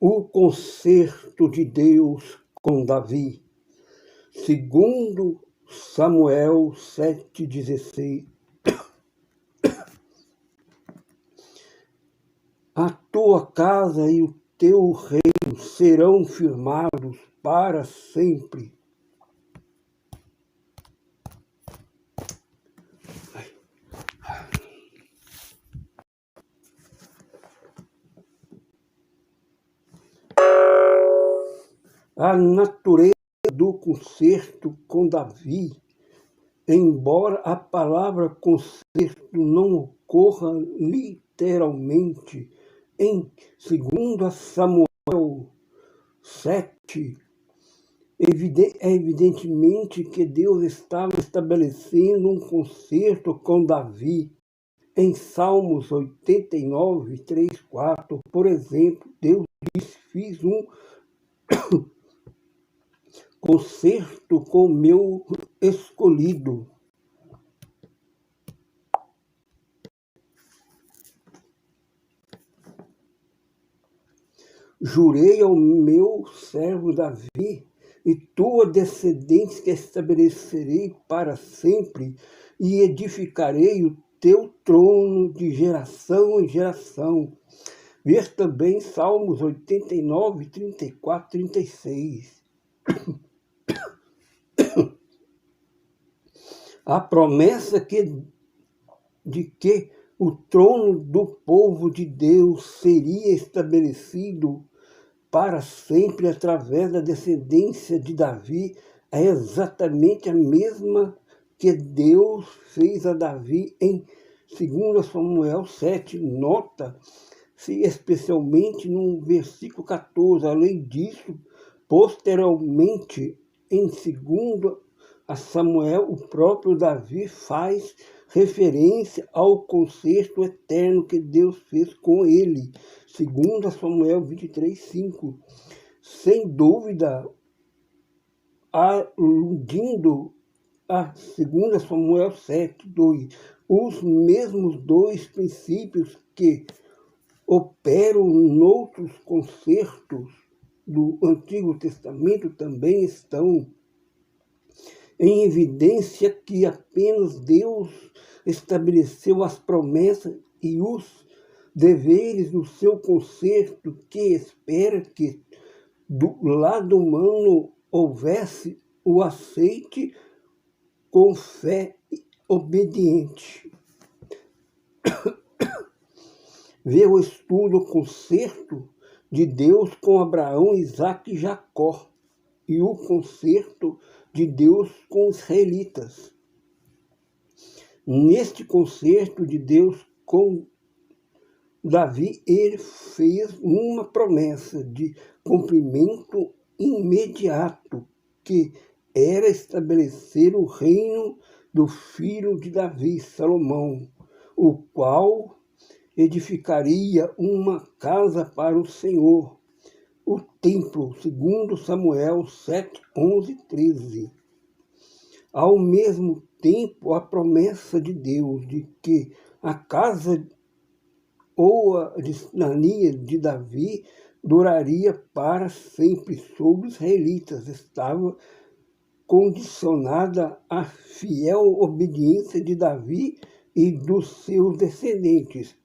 O concerto de Deus com Davi, segundo Samuel 7,16. A tua casa e o teu reino serão firmados para sempre. A natureza do concerto com Davi, embora a palavra concerto não ocorra literalmente em 2 Samuel 7, é evidentemente que Deus estava estabelecendo um concerto com Davi. Em Salmos 89, 3, 4, por exemplo, Deus diz: fiz um concerto com meu escolhido. Jurei ao meu servo Davi, e tua descendência estabelecerei para sempre, e edificarei o teu trono de geração em geração. Ver também Salmos 89, 34, 36. A promessa de que o trono do povo de Deus seria estabelecido para sempre através da descendência de Davi é exatamente a mesma que Deus fez a Davi em 2 Samuel 7. Nota-se especialmente no versículo 14. Além disso, posteriormente, em 2 Samuel, o próprio Davi faz referência ao concerto eterno que Deus fez com ele. 2 Samuel 23, 5. Sem dúvida, aludindo a 2 Samuel 7, 2. Os mesmos dois princípios que operam noutros concertos do Antigo Testamento também estão em evidência que apenas Deus estabeleceu as promessas e os deveres do seu concerto, que espera que do lado humano houvesse o aceite com fé obediente. Vê o estudo o concerto de Deus com Abraão, Isaque e Jacó, e o concerto de Deus com os israelitas. Neste concerto de Deus com Davi, ele fez uma promessa de cumprimento imediato, que era estabelecer o reino do filho de Davi, Salomão, o qual edificaria uma casa para o Senhor, o templo, segundo Samuel 7, 11, 13. Ao mesmo tempo, a promessa de Deus de que a casa ou a cidadania de Davi duraria para sempre sobre os israelitas estava condicionada à fiel obediência de Davi e dos seus descendentes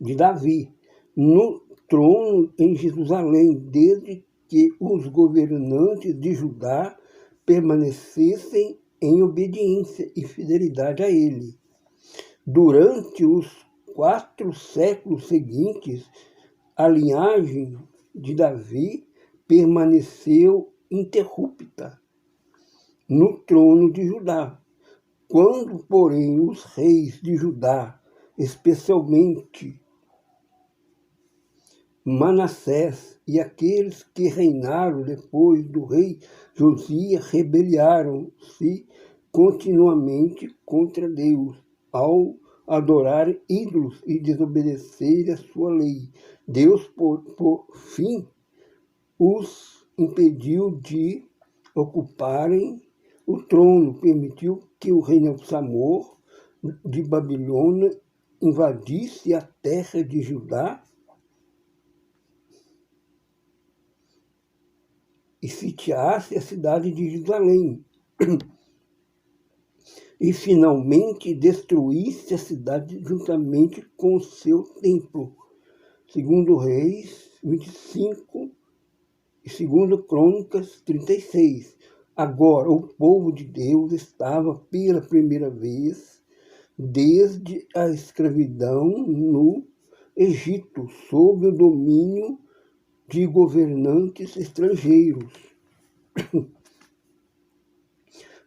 de Davi no trono em Jerusalém, desde que os governantes de Judá permanecessem em obediência e fidelidade a ele. Durante os 4 séculos seguintes, a linhagem de Davi permaneceu interrupta no trono de Judá. Quando, porém, os reis de Judá especialmente Manassés e aqueles que reinaram depois do rei Josias rebelaram-se continuamente contra Deus ao adorar ídolos e desobedecer a sua lei. Deus, por fim, os impediu de ocuparem o trono, permitiu que o rei Nabucodonosor de Babilônia invadisse a terra de Judá e sitiasse a cidade de Jerusalém, e finalmente destruísse a cidade juntamente com o seu templo. Segundo Reis 25 e segundo Crônicas 36. Agora o povo de Deus estava pela primeira vez desde a escravidão no Egito, sob o domínio de governantes estrangeiros.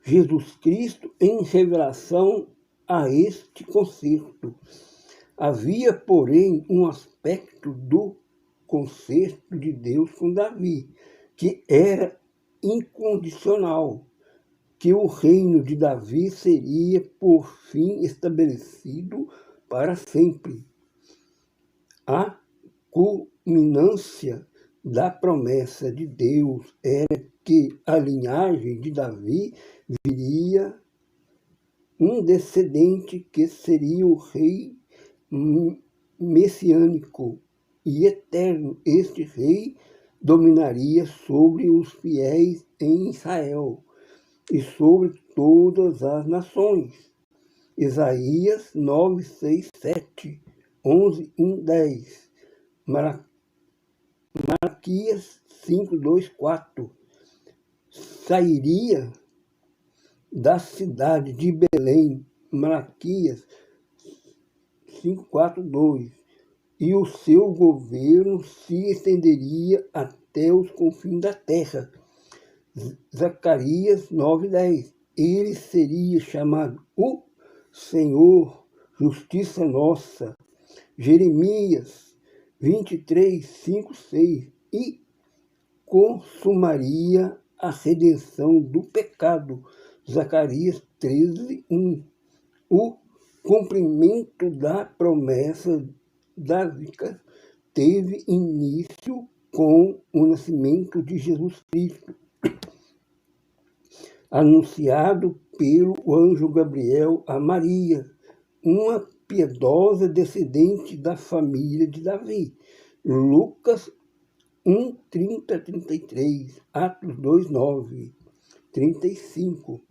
Jesus Cristo em revelação a este concerto. Havia, porém, um aspecto do concerto de Deus com Davi, que era incondicional, que o reino de Davi seria, por fim, estabelecido para sempre. A culminância da promessa de Deus era que a linhagem de Davi viria um descendente que seria o rei messiânico e eterno. Este rei dominaria sobre os fiéis em Israel e sobre todas as nações. Isaías 9, 6, 7, 11, 1, 10. Malaquias 5, 2, 4. Sairia da cidade de Belém, Malaquias 5, 4, 2. E o seu governo se estenderia até os confins da terra. Zacarias 9, 10. Ele seria chamado o Senhor, justiça nossa. Jeremias 23, 5, 6. E consumaria a redenção do pecado. Zacarias 13, 1. O cumprimento da promessa dávica teve início com o nascimento de Jesus Cristo, anunciado pelo anjo Gabriel a Maria, uma piedosa descendente da família de Davi. Lucas 1, 30, 33, Atos 2, 9, 35.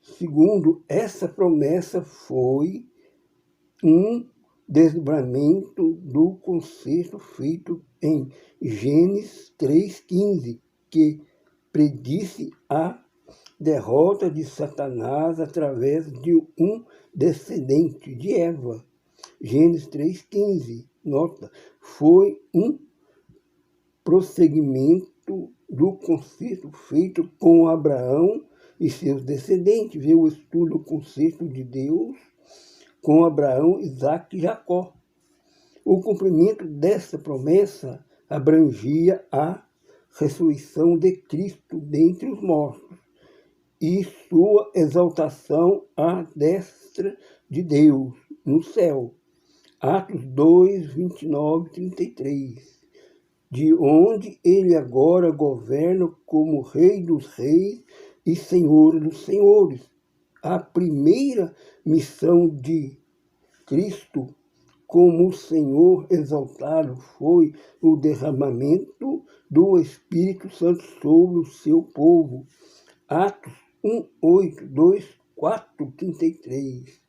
Segundo, essa promessa foi um desdobramento do concerto feito em Gênesis 3,15, que predisse a derrota de Satanás através de um descendente de Eva. Gênesis 3,15, nota, foi um prosseguimento do concerto feito com Abraão e seus descendentes. Vê o estudo do concerto de Deus com Abraão, Isaque e Jacó. O cumprimento dessa promessa abrangia a ressurreição de Cristo dentre os mortos e sua exaltação à destra de Deus no céu. Atos 2, 29 e 33. De onde ele agora governa como Rei dos Reis e Senhor dos Senhores. A primeira missão de Cristo como Senhor exaltado foi o derramamento do Espírito Santo sobre o seu povo. Atos 1, 8, 2, 4, 33.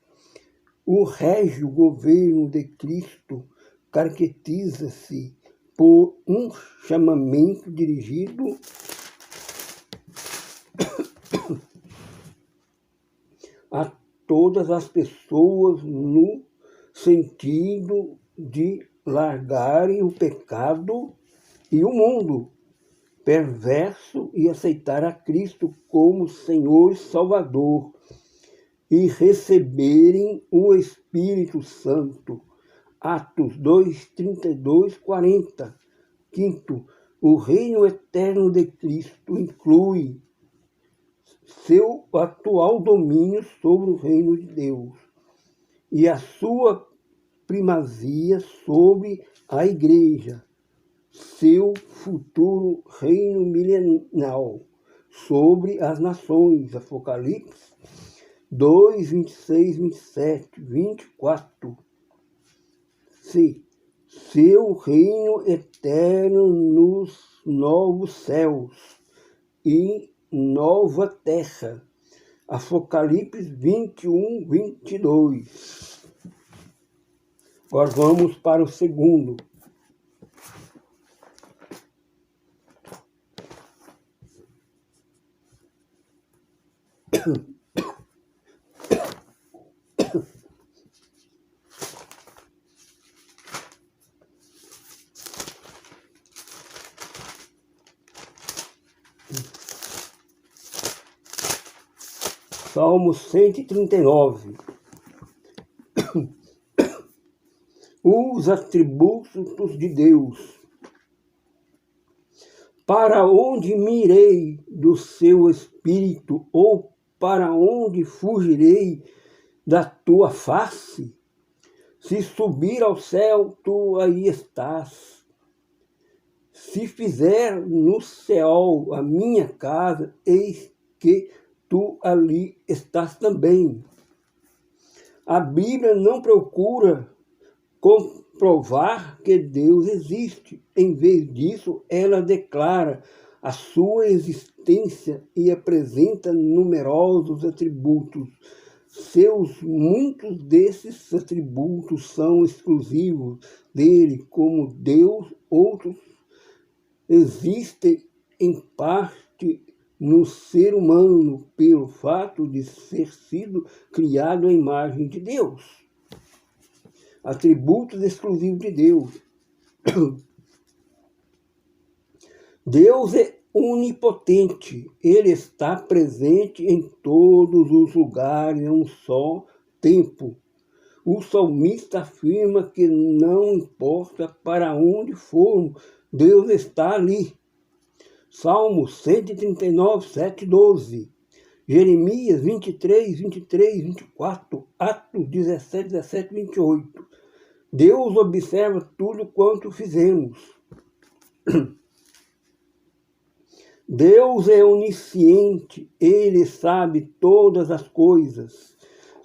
O régio governo de Cristo caracteriza-se por um chamamento dirigido a todas as pessoas no sentido de largarem o pecado e o mundo perverso e aceitar a Cristo como Senhor e Salvador. e receberem o Espírito Santo. Atos 2, 32, 40. Quinto, o reino eterno de Cristo inclui seu atual domínio sobre o reino de Deus e a sua primazia sobre a Igreja, seu futuro reino milenial sobre as nações. Apocalipse 2, 26, 27, 24. C. Seu reino eterno nos novos céus e nova terra. Apocalipse 21, 22. Agora vamos para o segundo. Salmo 139. Os atributos de Deus. Para onde me irei do seu espírito, ou para onde fugirei da tua face? Se subir ao céu, tu aí estás. Se fizer no céu a minha casa, eis que tu ali estás também. A Bíblia não procura comprovar que Deus existe. Em vez disso, ela declara a sua existência e apresenta numerosos atributos. Muitos desses atributos são exclusivos dele como Deus, outros existem em parte no ser humano pelo fato de ser sido criado à imagem de Deus. Atributos exclusivos de Deus. Deus é onipotente, ele está presente em todos os lugares a um só tempo. O salmista afirma que não importa para onde formos, Deus está ali. Salmo 139, 7, 12. Jeremias 23, 23, 24. Atos 17, 17, 28. Deus observa tudo quanto fizemos. Deus é onisciente, ele sabe todas as coisas.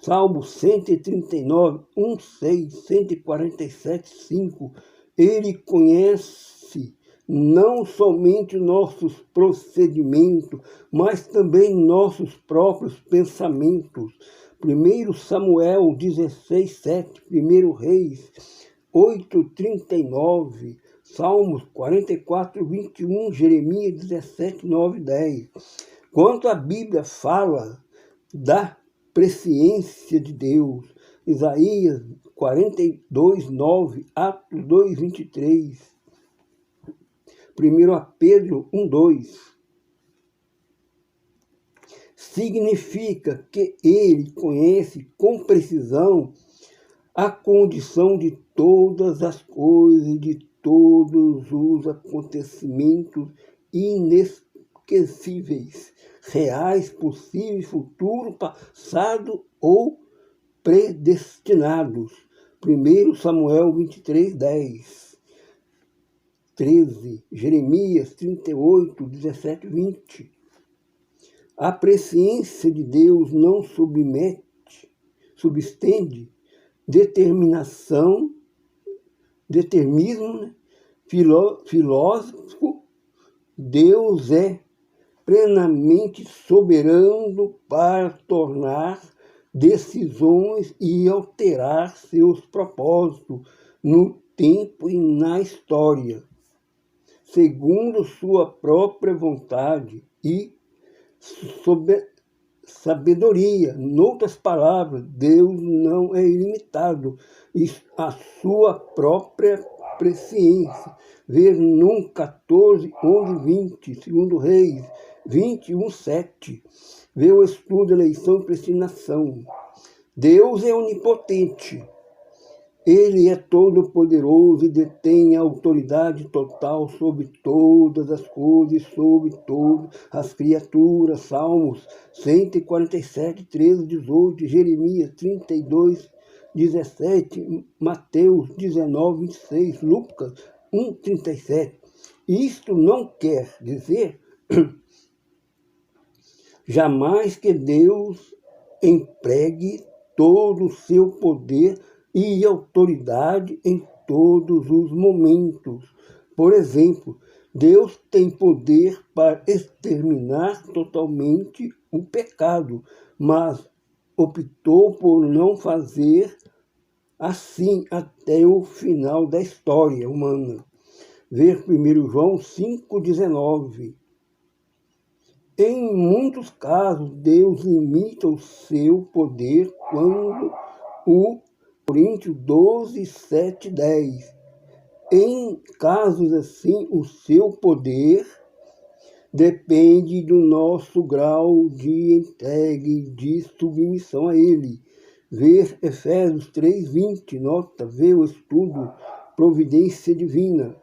Salmo 139, 1, 6, 147, 5. Ele conhece não somente nossos procedimentos, mas também nossos próprios pensamentos. 1 Samuel 16, 7, 1 Reis 8, 39, Salmos 44, 21, Jeremias 17, 9, 10. Quanto a Bíblia fala da presciência de Deus, Isaías 42, 9, Atos 2, 23, 1 Pedro 1, 2. Significa que ele conhece com precisão a condição de todas as coisas, de todos os acontecimentos inesquecíveis, reais, possíveis, futuro, passado ou predestinados. 1 Samuel 23, 10. 13. Jeremias 38, 17, 20. A presciência de Deus não substende determinismo, filosófico. Deus é plenamente soberano para tornar decisões e alterar seus propósitos no tempo e na história, segundo sua própria vontade e sabedoria. Em outras palavras, Deus não é ilimitado e a sua própria presciência. Ver num 14, 11, 20, 2 Reis 21:7. Vê o estudo, eleição e predestinação. Deus é onipotente. Ele é todo-poderoso e detém a autoridade total sobre todas as coisas, sobre todas as criaturas. Salmos 147, 13, 18, Jeremias 32, 17, Mateus 19, 26, Lucas 1, 37. Isto não quer dizer jamais que Deus empregue todo o seu poder e autoridade em todos os momentos. Por exemplo, Deus tem poder para exterminar totalmente o pecado, mas optou por não fazer assim até o final da história humana. Ver 1 João 5,19. Em muitos casos, Deus limita o seu poder quando o Coríntios 12, 7, 10. Em casos assim, o seu poder depende do nosso grau de entregue, de submissão a ele. Ver Efésios 3:20, nota, ver o estudo Providência Divina.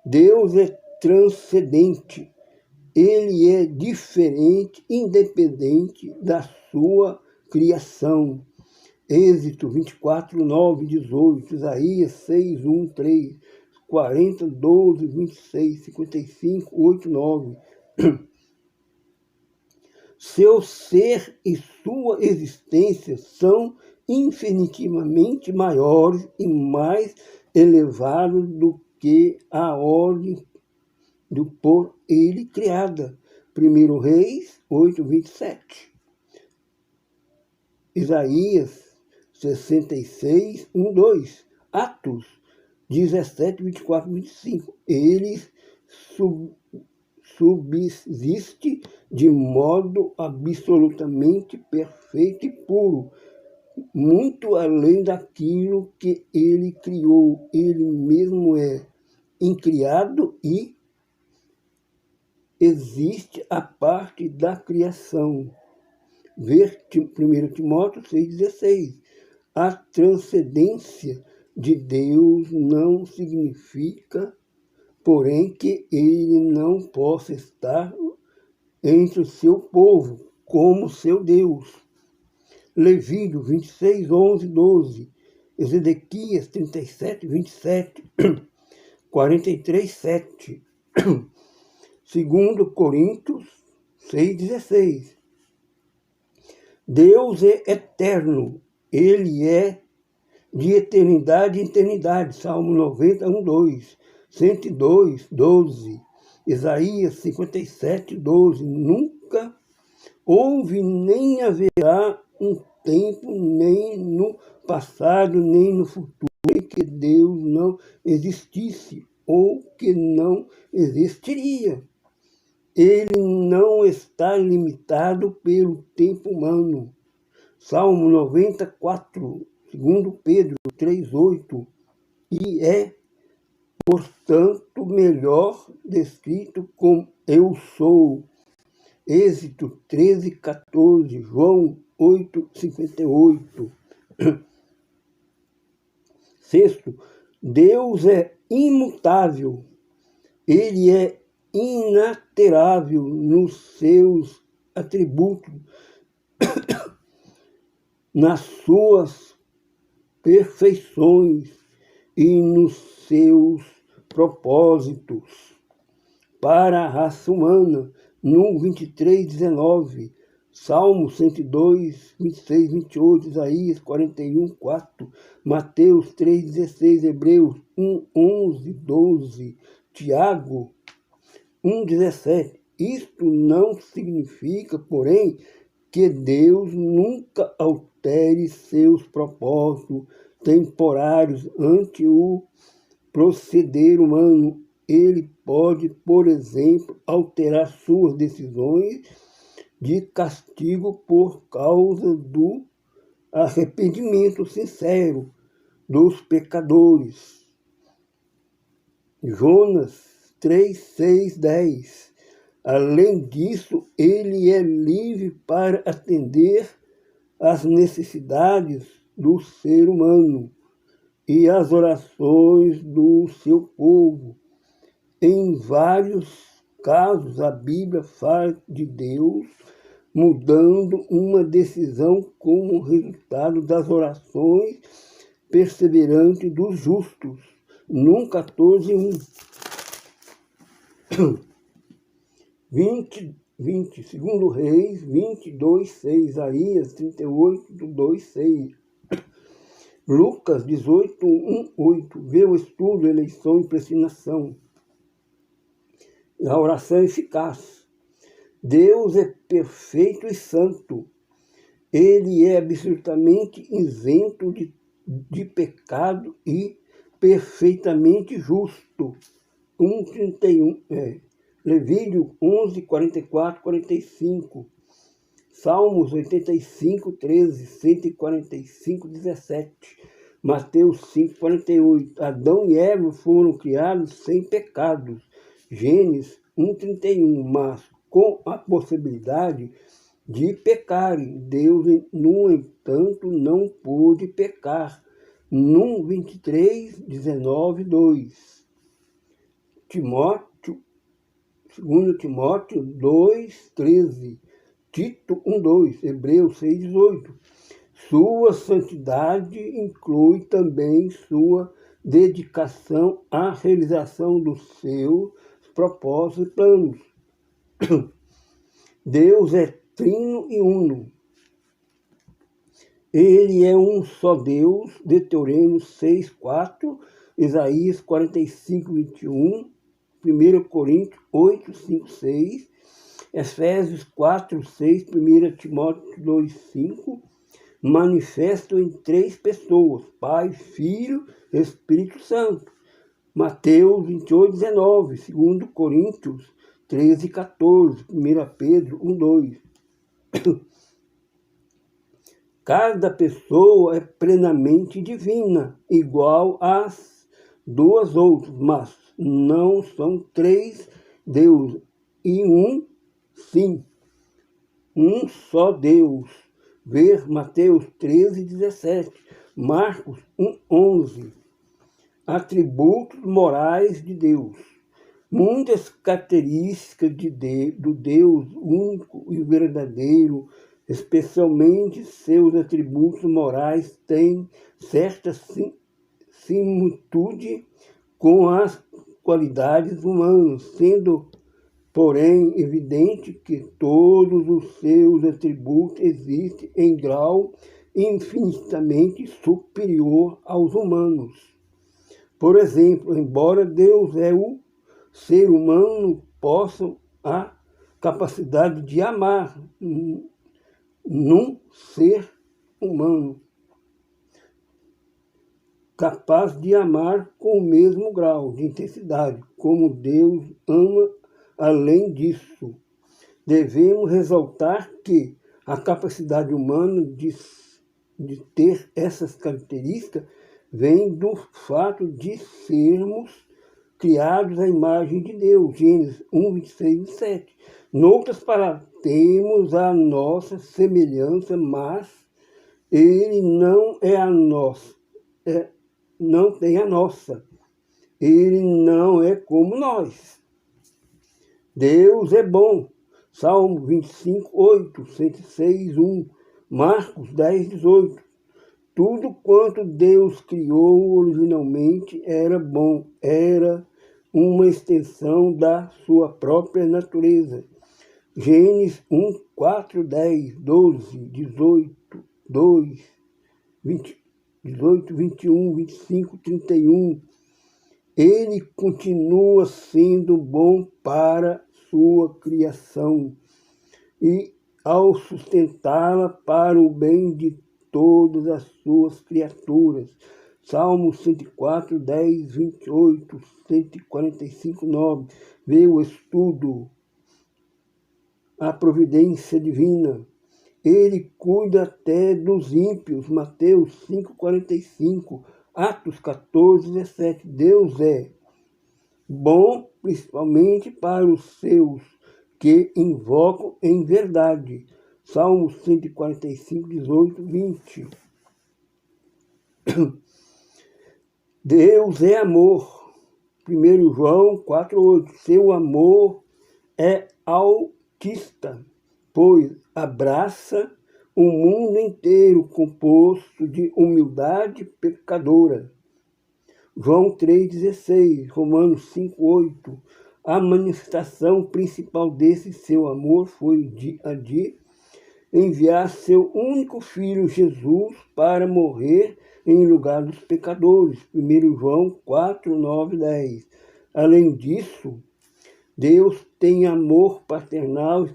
Deus é transcendente, ele é diferente, independente da sua criação. Êxodo 24, 9, 18, Isaías 6, 1, 3, 40, 12, 26, 55, 8, 9. Seu ser e sua existência são infinitivamente maiores e mais elevados do que a ordem do por ele criada. 1 Reis 8, 27. Isaías 66, 1, 2. Atos 17, 24, 25. Ele subsiste de modo absolutamente perfeito e puro, muito além daquilo que ele criou. Ele mesmo é incriado e existe a parte da criação. Ver 1 Timóteo 6,16. A transcendência de Deus não significa, porém, que ele não possa estar entre o seu povo como seu Deus. Levítico 26, 11, 12. Ezequias 37, 27. 43, 7. 2 Coríntios 6,16. Deus é eterno, ele é de eternidade em eternidade. Salmo 90, 1, 2. 102, 12. Isaías 57, 12. Nunca houve nem haverá um tempo, nem no passado, nem no futuro, em que Deus não existisse ou que não existiria. Ele não está limitado pelo tempo humano. Salmo 94, 2 Pedro 3,8. E é, portanto, melhor descrito como eu sou. Êxodo 13, 14. João 8, 58. Sexto, Deus é imutável. Ele é inalterável nos seus atributos, nas suas perfeições e nos seus propósitos para a raça humana. No 23, 19, Salmo 102, 26, 28, Isaías 41, 4, Mateus 3, 16, Hebreus 1, 11, 12, Tiago 1,17. Isto não significa, porém, que Deus nunca altere seus propósitos temporários ante o proceder humano. Ele pode, por exemplo, alterar suas decisões de castigo por causa do arrependimento sincero dos pecadores. Jonas 3, 6, 10. Além disso, ele é livre para atender às necessidades do ser humano e às orações do seu povo. Em vários casos, a Bíblia fala de Deus mudando uma decisão como resultado das orações perseverantes dos justos. Num 14:1. 20, segundo Reis, 22:6, Isaías 38:2-6, Lucas 18:1-8, vê o estudo, eleição e predestinação. A oração eficaz. Deus é perfeito e santo. Ele é absolutamente isento de pecado e perfeitamente justo. 1:31. Levítico 11, 44, 45. Salmos 85, 13, 145, 17. Mateus 5, 48. Adão e Eva foram criados sem pecados. Gênesis 1:31. Mas com a possibilidade de pecarem. Deus, no entanto, não pôde pecar. Num 23:19-2. 2 Timóteo 2:13, Tito 1:2, Hebreus 6:18. Sua santidade inclui também sua dedicação à realização dos seus propósitos e planos. Deus é trino e uno. Ele é um só Deus, Deuteronômio 6:4, Isaías 45:21, 1 Coríntios 8:5-6, Efésios 4:6, 1 Timóteo 2:5, manifesto em três pessoas, Pai, Filho, Espírito Santo. Mateus 28:19, 2 Coríntios 13:14, 1 Pedro 1:2. Cada pessoa é plenamente divina, igual às duas outras, mas não são três deuses, e um, sim, um só Deus. Ver Mateus 13:17, Marcos 1:11. Atributos morais de Deus. Muitas características do Deus único e verdadeiro, especialmente seus atributos morais, têm certa similitude com as qualidades humanas, sendo, porém, evidente que todos os seus atributos existem em grau infinitamente superior aos humanos. Por exemplo, embora Deus é o ser humano, possa a capacidade de amar num ser humano capaz de amar com o mesmo grau de intensidade, como Deus ama. Além disso, devemos ressaltar que a capacidade humana de ter essas características vem do fato de sermos criados à imagem de Deus, Gênesis 1:26-27. Noutras palavras, temos a nossa semelhança, mas ele não é a nossa, não tem a nossa. Ele não é como nós. Deus é bom. Salmo 25:8, 106:1, Marcos 10:18. Tudo quanto Deus criou originalmente era bom, era uma extensão da sua própria natureza. Gênesis 1:4, 10, 12, 18, 2, 20, 18, 21, 25, 31. Ele continua sendo bom para sua criação e ao sustentá-la para o bem de todas as suas criaturas. Salmo 104, 10, 28, 145, 9. Vê o estudo. A providência divina. Ele cuida até dos ímpios. Mateus 5:45, Atos 14:17. Deus é bom, principalmente para os seus que invocam em verdade. Salmos 145, 18, 20. Deus é amor. 1 João 4,8. Seu amor é altista, pois abraça o mundo inteiro, composto de humildade pecadora. João 3,16, Romanos 5,8. A manifestação principal desse seu amor foi de enviar seu único filho Jesus para morrer em lugar dos pecadores. 1 João 4, 9, 10. Além disso, Deus tem amor paternal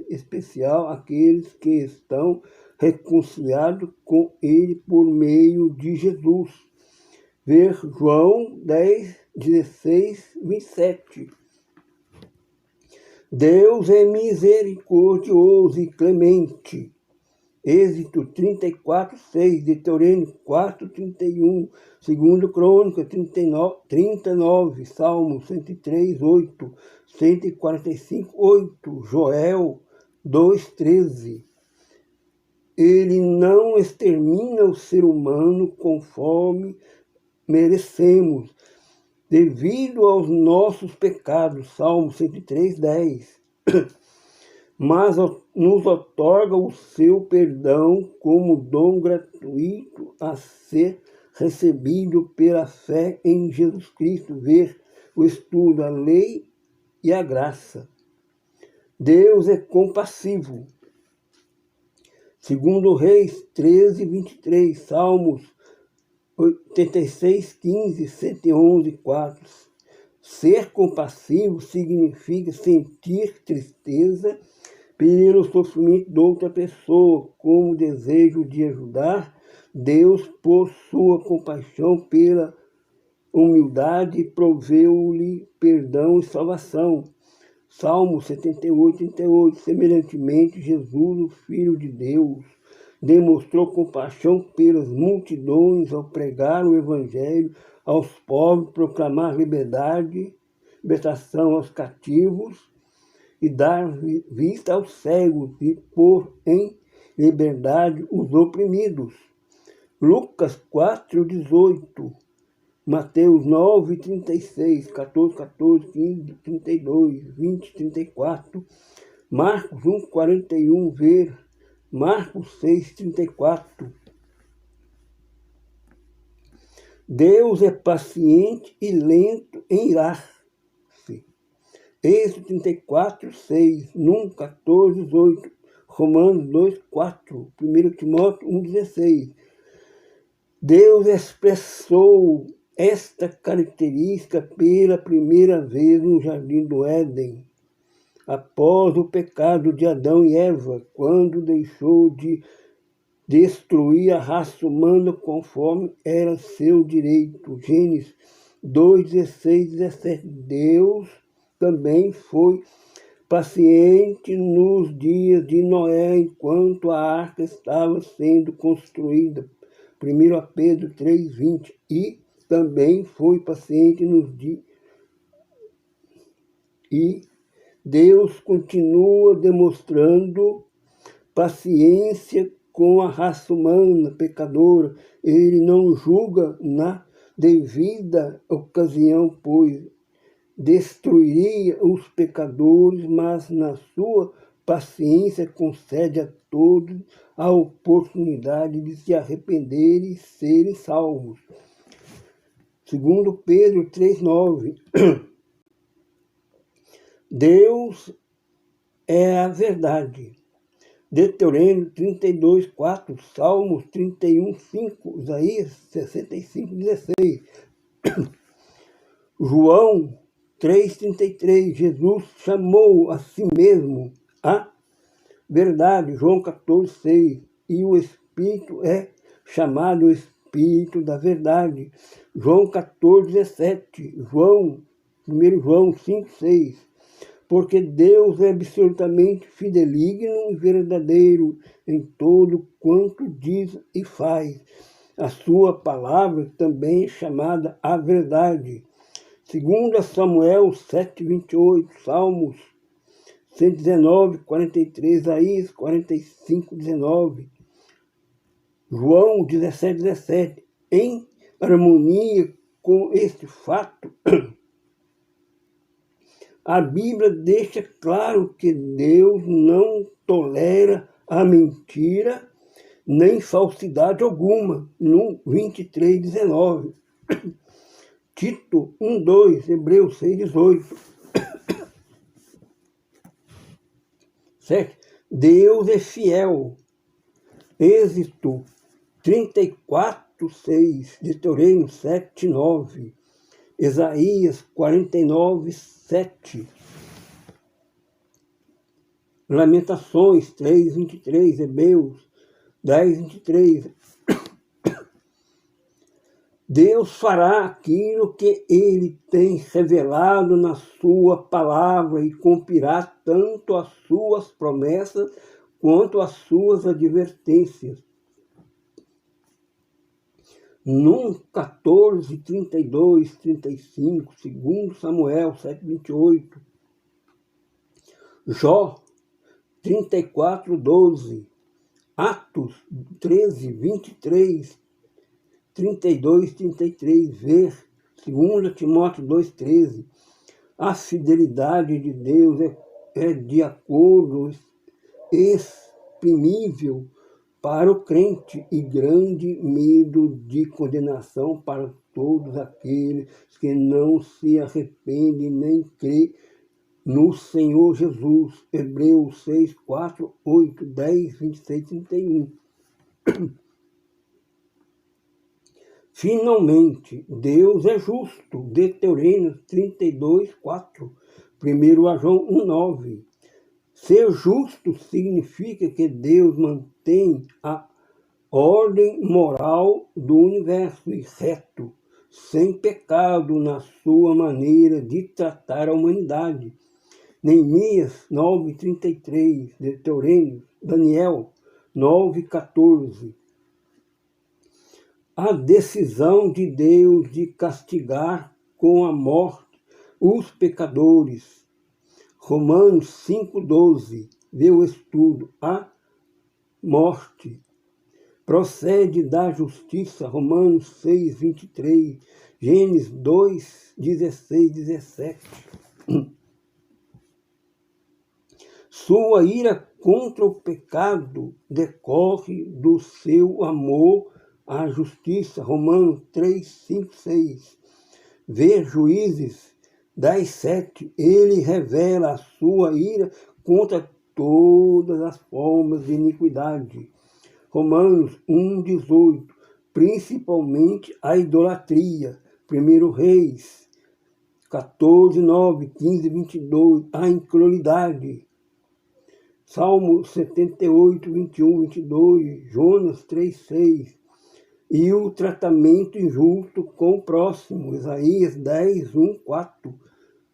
especial àqueles que estão reconciliados com Ele por meio de Jesus. Ver João 10, 16, 27. Deus é misericordioso e clemente. Êxodo 34, 6, Deuteronômio 4, 31, 2 Crônica 39, Salmo 103, 8, 145, 8, Joel 2, 13. Ele não extermina o ser humano conforme merecemos, devido aos nossos pecados, Salmo 103, 10. Mas nos outorga o seu perdão como dom gratuito a ser recebido pela fé em Jesus Cristo. Ver o estudo, a lei e a graça. Deus é compassivo. 2 Reis 13, 23, Salmos 86, 15, 111, 4. Ser compassivo significa sentir tristeza pelo sofrimento de outra pessoa, como desejo de ajudar. Deus, por sua compaixão, pela humildade, proveu-lhe perdão e salvação. Salmo 78, 38. Semelhantemente, Jesus, o Filho de Deus, demonstrou compaixão pelas multidões ao pregar o Evangelho aos pobres, proclamar libertação aos cativos e dar vista aos cegos e pôr em liberdade os oprimidos. Lucas 4, 18, Mateus 9, 36, 14, 14, 15, 32, 20, 34, Marcos 1, 41, ver Marcos 6, 34. Deus é paciente e lento em irar-se. Êxodo 34, 6, Num 14, 18, Romanos 2, 4, 1 Timóteo 1, 16. Deus expressou esta característica pela primeira vez no Jardim do Éden, após o pecado de Adão e Eva, quando deixou de destruir a raça humana conforme era seu direito. Gênesis 2, 16, 17. Deus também foi paciente nos dias de Noé, enquanto a arca estava sendo construída. 1 Pedro 3, 20. E também foi paciente nos dias. E Deus continua demonstrando paciência com a raça humana pecadora. Ele não julga na devida ocasião, pois destruiria os pecadores, mas na sua paciência concede a todos a oportunidade de se arrependerem e serem salvos. 2 Pedro 3,9. Deus é a verdade. Deuteronômio 32, 4, Salmos 31, 5, Isaías 65, 16. João 3,33, Jesus chamou a si mesmo a verdade. João 14, 6. E o Espírito é chamado o Espírito da verdade. João 14, 17. 1 João 5, 6. Porque Deus é absolutamente fideligno e verdadeiro em todo quanto diz e faz. A sua palavra também é chamada a verdade. 2 Samuel 7, 28, Salmos 119, 43, Isaías 45, 19, João 17, 17. Em harmonia com este fato, a Bíblia deixa claro que Deus não tolera a mentira nem falsidade alguma, no 23, 19. Tito 1, 2, Hebreus 6, 18. Certo? Deus é fiel. Êxodo 34, 6, Deuteronômio 7, 9, Isaías 49, 7, Lamentações 3, 23, Hebreus 10, 23. Deus fará aquilo que Ele tem revelado na sua palavra e cumprirá tanto as suas promessas quanto as suas advertências. Num 14, 32, 35, 2 Samuel 7, 28, Jó 34, 12, Atos 13, 23, 32, 33, ver 2 Timóteo 2, 13. A fidelidade de Deus é de acordo exprimível para o crente e grande medo de condenação para todos aqueles que não se arrependem nem crêem no Senhor Jesus. Hebreus 6, 4, 8, 10, 26, 31. Finalmente, Deus é justo. Deuteronômio 32, 4. 1 João 1, 9. Ser justo significa que Deus mantém a ordem moral do universo e reto, sem pecado na sua maneira de tratar a humanidade. Neemias 9, 33. Deuteronômio, Daniel 9, 14. A decisão de Deus de castigar com a morte os pecadores. Romanos 5, 12. Vê o estudo. A morte procede da justiça. Romanos 6, 23. Gênesis 2, 16, 17. Sua ira contra o pecado decorre do seu amor à justiça. Romanos 3, 5, 6. Vê Juízes 10, 7. Ele revela a sua ira contra todas as formas de iniquidade. Romanos 1, 18. Principalmente a idolatria. 1 Reis 14, 9, 15, 22. A incredulidade. Salmo 78, 21, 22. Jonas 3, 6. E o tratamento injusto com o próximo. Isaías 10, 1, 4.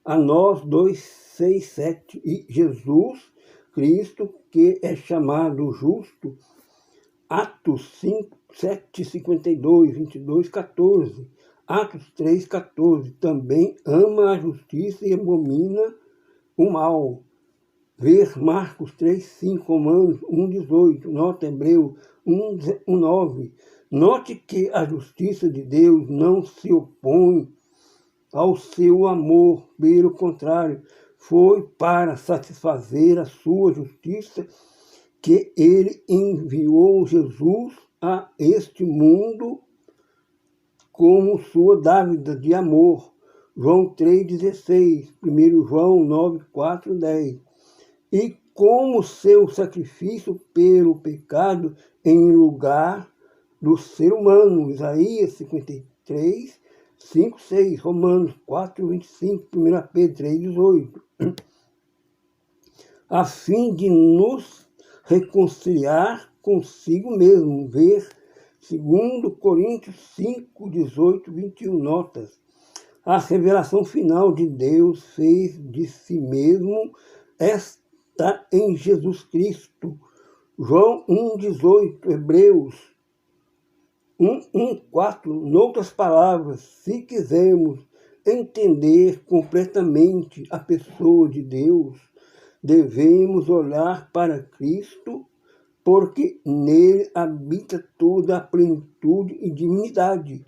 A nós 2, 6, 7. E Jesus Cristo, que é chamado justo. Atos 5, 7, 52, 22, 14. Atos 3, 14. Também ama a justiça e abomina o mal. Ver Marcos 3, 5, Romanos 1, 18. Nota Hebreu 1, 9. Note que a justiça de Deus não se opõe ao seu amor, pelo contrário, foi para satisfazer a sua justiça que ele enviou Jesus a este mundo como sua dávida de amor. João 3,16, 1 João 9, 4, 10. E como seu sacrifício pelo pecado em lugar do ser humano. Isaías 53, 5, 6, Romanos 4, 25, 1 Pedro 3, 18. A fim de nos reconciliar consigo mesmo. Ver 2 Coríntios 5, 18, 21. Notas. A revelação final de Deus fez de si mesmo está em Jesus Cristo. João 1, 18. Hebreus 1, 4. Noutras palavras, se quisermos entender completamente a pessoa de Deus, devemos olhar para Cristo, porque nele habita toda a plenitude e dignidade.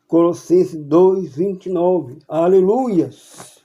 Colossenses 2:29. Aleluias!